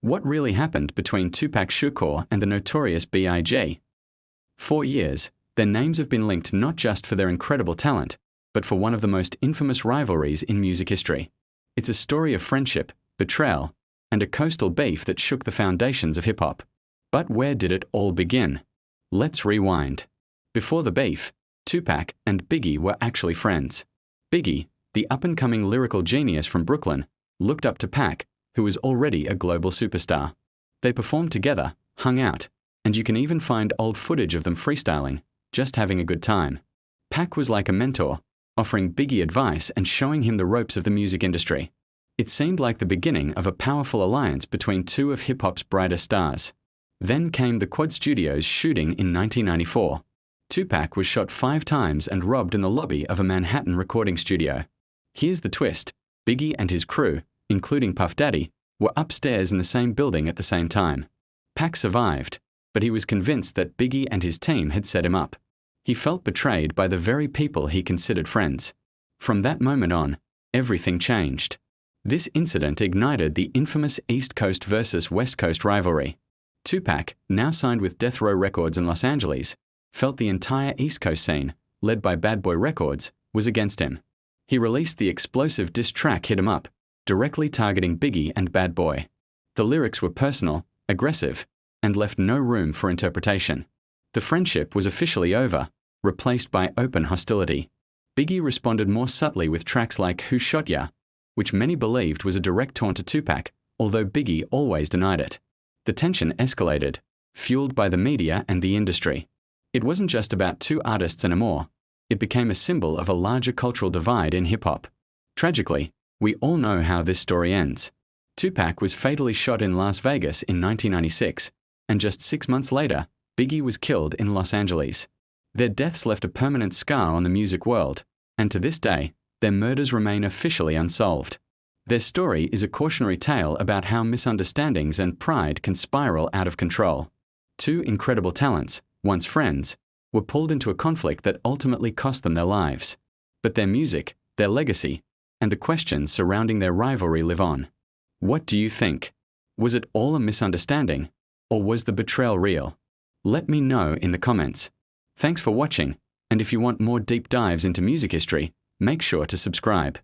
What really happened between Tupac Shakur and the Notorious B.I.G? For years, their names have been linked not just for their incredible talent, but for one of the most infamous rivalries in music history. It's a story of friendship, betrayal, and a coastal beef that shook the foundations of hip-hop. But where did it all begin? Let's rewind. Before the beef, Tupac and Biggie were actually friends. Biggie, the up-and-coming lyrical genius from Brooklyn, looked up to Pac, who was already a global superstar. They performed together, hung out, and you can even find old footage of them freestyling, just having a good time. Pac was like a mentor, offering Biggie advice and showing him the ropes of the music industry. It seemed like the beginning of a powerful alliance between two of hip-hop's brightest stars. Then came the Quad Studios shooting in 1994. Tupac was shot 5 times and robbed in the lobby of a Manhattan recording studio. Here's the twist: Biggie and his crew, including Puff Daddy, were upstairs in the same building at the same time. Pac survived, but he was convinced that Biggie and his team had set him up. He felt betrayed by the very people he considered friends. From that moment on, everything changed. This incident ignited the infamous East Coast versus West Coast rivalry. Tupac, now signed with Death Row Records in Los Angeles, felt the entire East Coast scene, led by Bad Boy Records, was against him. He released the explosive diss track Hit 'Em Up, directly targeting Biggie and Bad Boy. The lyrics were personal, aggressive, and left no room for interpretation. The friendship was officially over, replaced by open hostility. Biggie responded more subtly with tracks like Who Shot Ya?, which many believed was a direct taunt to Tupac, although Biggie always denied it. The tension escalated, fueled by the media and the industry. It wasn't just about two artists anymore. It became a symbol of a larger cultural divide in hip-hop. Tragically, we all know how this story ends. Tupac was fatally shot in Las Vegas in 1996, and just 6 months later, Biggie was killed in Los Angeles. Their deaths left a permanent scar on the music world, and to this day, their murders remain officially unsolved. Their story is a cautionary tale about how misunderstandings and pride can spiral out of control. Two incredible talents, once friends, were pulled into a conflict that ultimately cost them their lives. But their music, their legacy, and the questions surrounding their rivalry live on. What do you think? Was it all a misunderstanding, or was the betrayal real? Let me know in the comments. Thanks for watching, and if you want more deep dives into music history, make sure to subscribe.